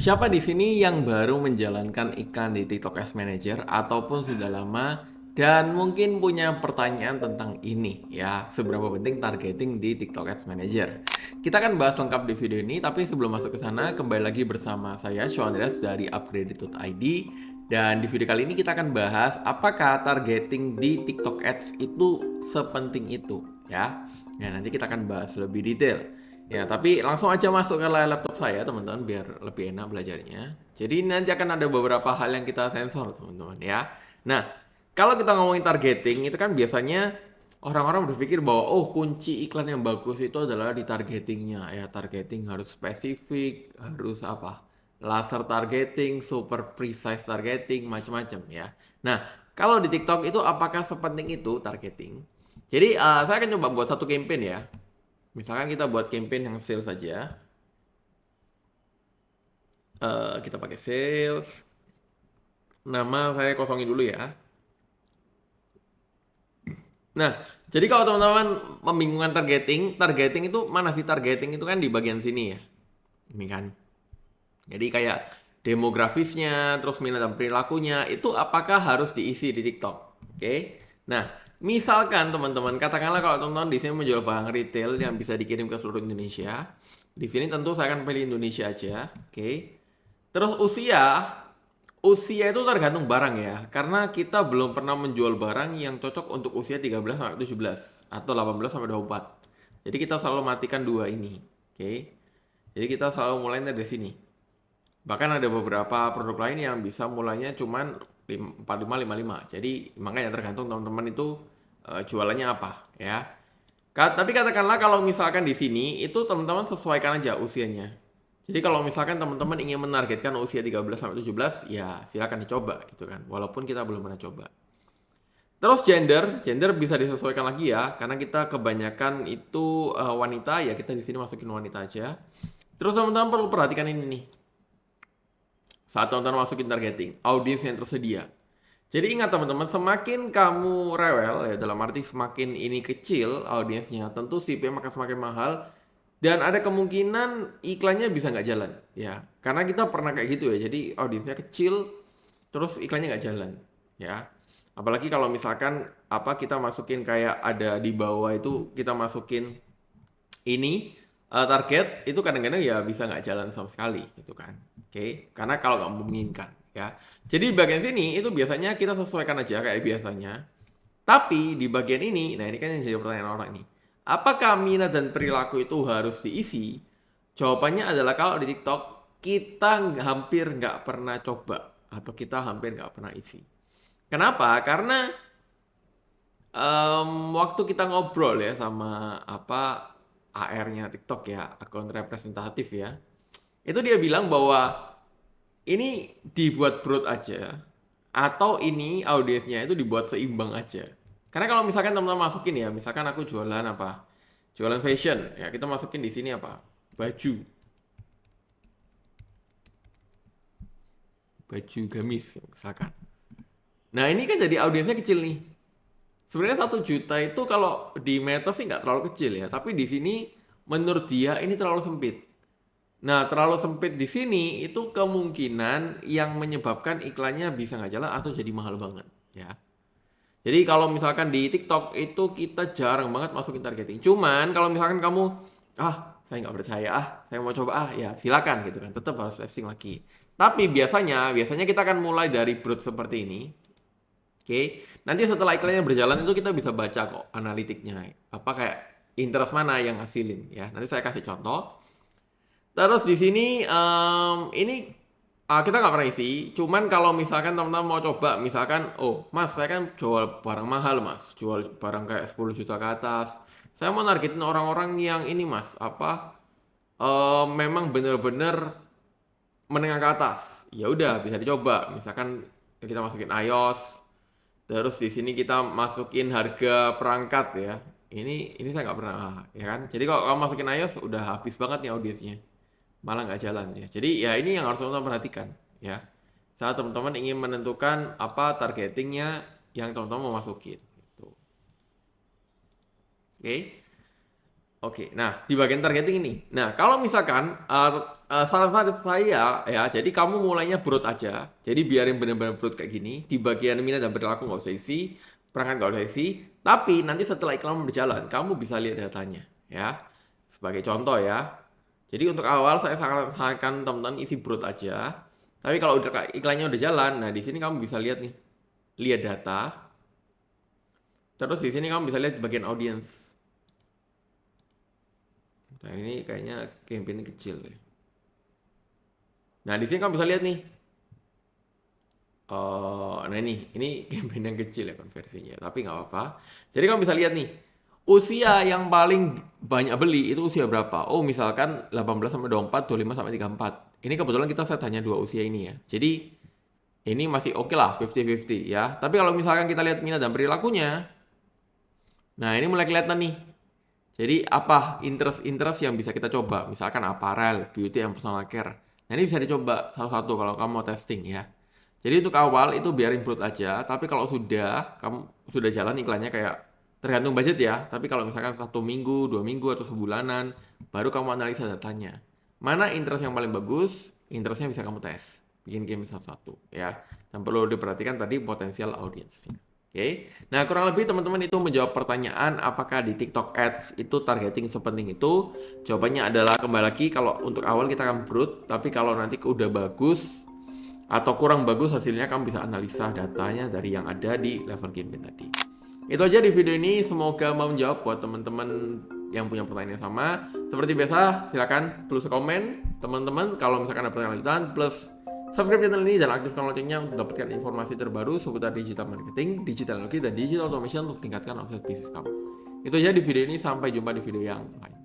Siapa di sini yang baru menjalankan iklan di TikTok Ads Manager ataupun sudah lama dan mungkin punya pertanyaan tentang ini ya, seberapa penting targeting di TikTok Ads Manager? Kita akan bahas lengkap di video ini, tapi sebelum masuk ke sana, kembali lagi bersama saya Sean Andreas dari Upgraded.id, dan di video kali ini kita akan bahas apakah targeting di TikTok Ads itu sepenting itu ya. Nah, nanti kita akan bahas lebih detail. Ya, tapi langsung aja masuk ke layar laptop saya, teman-teman, biar lebih enak belajarnya. Jadi nanti akan ada beberapa hal yang kita sensor, teman-teman, ya. Nah, kalau kita ngomongin targeting, itu kan biasanya orang-orang berpikir bahwa, oh, kunci iklan yang bagus itu adalah di targetingnya. Ya, targeting harus spesifik, harus apa? Laser targeting, super precise targeting, macam-macam, ya. Nah, kalau di TikTok itu apakah sepenting itu targeting? Jadi, saya akan coba buat satu campaign ya. Misalkan kita buat campaign yang sales saja. Kita pakai sales. Nama saya kosongin dulu ya. Nah, jadi kalau teman-teman membingungkan targeting itu mana sih? Targeting itu kan di bagian sini ya. Ini kan. Jadi kayak demografisnya, terus minat dan perilakunya, itu apakah harus diisi di TikTok? Oke. Nah, misalkan teman-teman, katakanlah kalau teman-teman di sini menjual barang retail yang bisa dikirim ke seluruh Indonesia. Di sini tentu saya akan pilih Indonesia aja. Oke. Terus usia itu tergantung barang ya. Karena kita belum pernah menjual barang yang cocok untuk usia 13 sampai 17 atau 18 sampai 24. Jadi kita selalu matikan dua ini. Oke. Jadi kita selalu mulai dari sini. Bahkan ada beberapa produk lain yang bisa mulainya cuman 45 55. Jadi makanya tergantung teman-teman itu jualannya apa ya. Tapi katakanlah kalau misalkan di sini itu teman-teman sesuaikan aja usianya. Jadi kalau misalkan teman-teman ingin menargetkan usia 13 sampai 17, ya silakan dicoba gitu kan. Walaupun kita belum pernah coba. Terus gender bisa disesuaikan lagi ya, karena kita kebanyakan itu wanita, ya kita di sini masukin wanita aja. Terus teman-teman perlu perhatikan ini nih. Saat teman-teman masukin targeting, audiens yang tersedia. Jadi ingat teman-teman, semakin kamu rewel ya, dalam arti semakin ini kecil audiensnya, tentu CPM akan semakin mahal dan ada kemungkinan iklannya bisa nggak jalan ya. Karena kita pernah kayak gitu ya, jadi audiensnya kecil terus iklannya nggak jalan ya. Apalagi kalau misalkan apa kita masukin kayak ada di bawah itu kita masukin ini target itu kadang-kadang ya bisa nggak jalan sama sekali gitu kan. Oke, karena kalau nggak memungkinkan ya. Jadi bagian sini itu biasanya kita sesuaikan aja kayak biasanya. Tapi di bagian ini, nah ini kan yang jadi pertanyaan orang ini. Apakah minat dan perilaku itu harus diisi? Jawabannya adalah kalau di TikTok kita hampir nggak pernah coba atau kita hampir nggak pernah isi. Kenapa? Karena waktu kita ngobrol ya sama apa AR-nya TikTok ya, akun representatif ya, itu dia bilang bahwa ini dibuat broad aja atau ini audiensnya itu dibuat seimbang aja. Karena kalau misalkan teman-teman masukin ya, misalkan aku jualan apa? Jualan fashion, ya kita masukin di sini apa? Baju, baju gamis misalkan. Nah ini kan jadi audiensnya kecil nih. Sebenarnya 1 juta itu kalau di Meta sih nggak terlalu kecil ya, tapi di sini menurut dia ini terlalu sempit. Nah, terlalu sempit di sini itu kemungkinan yang menyebabkan iklannya bisa nggak jalan atau jadi mahal banget, ya. Jadi kalau misalkan di TikTok itu kita jarang banget masukin targeting. Cuman kalau misalkan kamu, saya nggak percaya, saya mau coba, ya silakan gitu kan. Tetap harus testing lagi. Tapi biasanya kita akan mulai dari broad seperti ini. Oke, nanti setelah iklannya berjalan itu kita bisa baca kok analitiknya. Apa kayak interest mana yang ngasilin ya. Nanti saya kasih contoh. Terus di sini ini kita nggak pernah isi. Cuman kalau misalkan teman-teman mau coba, misalkan, oh mas saya kan jual barang mahal mas, jual barang kayak 10 juta ke atas. Saya mau nargetin orang-orang yang ini mas, apa memang bener-bener menengah ke atas. Ya udah bisa dicoba. Misalkan kita masukin iOS, terus di sini kita masukin harga perangkat ya. Ini saya nggak pernah ya kan. Jadi kalau kamu masukin iOS udah habis banget nih audiensnya, malah nggak jalan ya. Jadi ya ini yang harus teman-teman perhatikan ya. Saat teman-teman ingin menentukan apa targetingnya yang teman-teman mau masukin. Gitu. Oke. Oke, nah di bagian targeting ini. Nah, kalau misalkan saran saya ya, jadi kamu mulainya broad aja. Jadi biarin benar-benar broad kayak gini. Di bagian minat dan perilaku nggak usah isi, perangkat nggak usah isi. Tapi nanti setelah iklan berjalan, kamu bisa lihat datanya, ya. Sebagai contoh ya. Jadi untuk awal saya sarankan teman-teman isi broad aja. Tapi kalau udah iklannya udah jalan, nah di sini kamu bisa lihat nih, lihat data. Terus di sini kamu bisa lihat bagian audience. Nah ini kayaknya campaign kecil ya. Nah di sini kamu bisa lihat nih. Nah ini campaign yang kecil ya konversinya, tapi nggak apa-apa. Jadi kamu bisa lihat nih, usia yang paling banyak beli itu usia berapa? Oh misalkan 18 sampai 24, 25 sampai 34. Ini kebetulan kita set hanya dua usia ini ya. Jadi ini masih oke lah, 50-50 ya. Tapi kalau misalkan kita lihat minat dan perilakunya, nah ini mulai kelihatan nih. Jadi apa interest yang bisa kita coba? Misalkan apparel, beauty, and personal care. Nah ini bisa dicoba salah satu kalau kamu mau testing ya. Jadi untuk awal itu biarin broad aja. Tapi kalau kamu sudah jalan iklannya kayak tergantung budget ya. Tapi kalau misalkan 1 minggu, 2 minggu atau sebulanan, baru kamu analisa datanya. Mana interest yang paling bagus? Interestnya bisa kamu tes. Bikin game satu-satu ya. Dan perlu diperhatikan tadi potensial audiensnya. Oke. Nah, kurang lebih teman-teman itu menjawab pertanyaan apakah di TikTok Ads itu targeting sepenting itu. Jawabannya adalah kembali lagi kalau untuk awal kita akan broad, tapi kalau nanti udah bagus atau kurang bagus hasilnya kamu bisa analisa datanya dari yang ada di level campaign tadi. Itu aja di video ini, semoga mau menjawab buat teman-teman yang punya pertanyaan yang sama. Seperti biasa, silakan tulis komen teman-teman kalau misalkan ada pertanyaan lanjutan, plus subscribe channel ini dan aktifkan loncengnya untuk dapatkan informasi terbaru seputar digital marketing, digital teknologi, dan digital automation untuk tingkatkan omset bisnis kamu. Itu aja di video ini, sampai jumpa di video yang lain.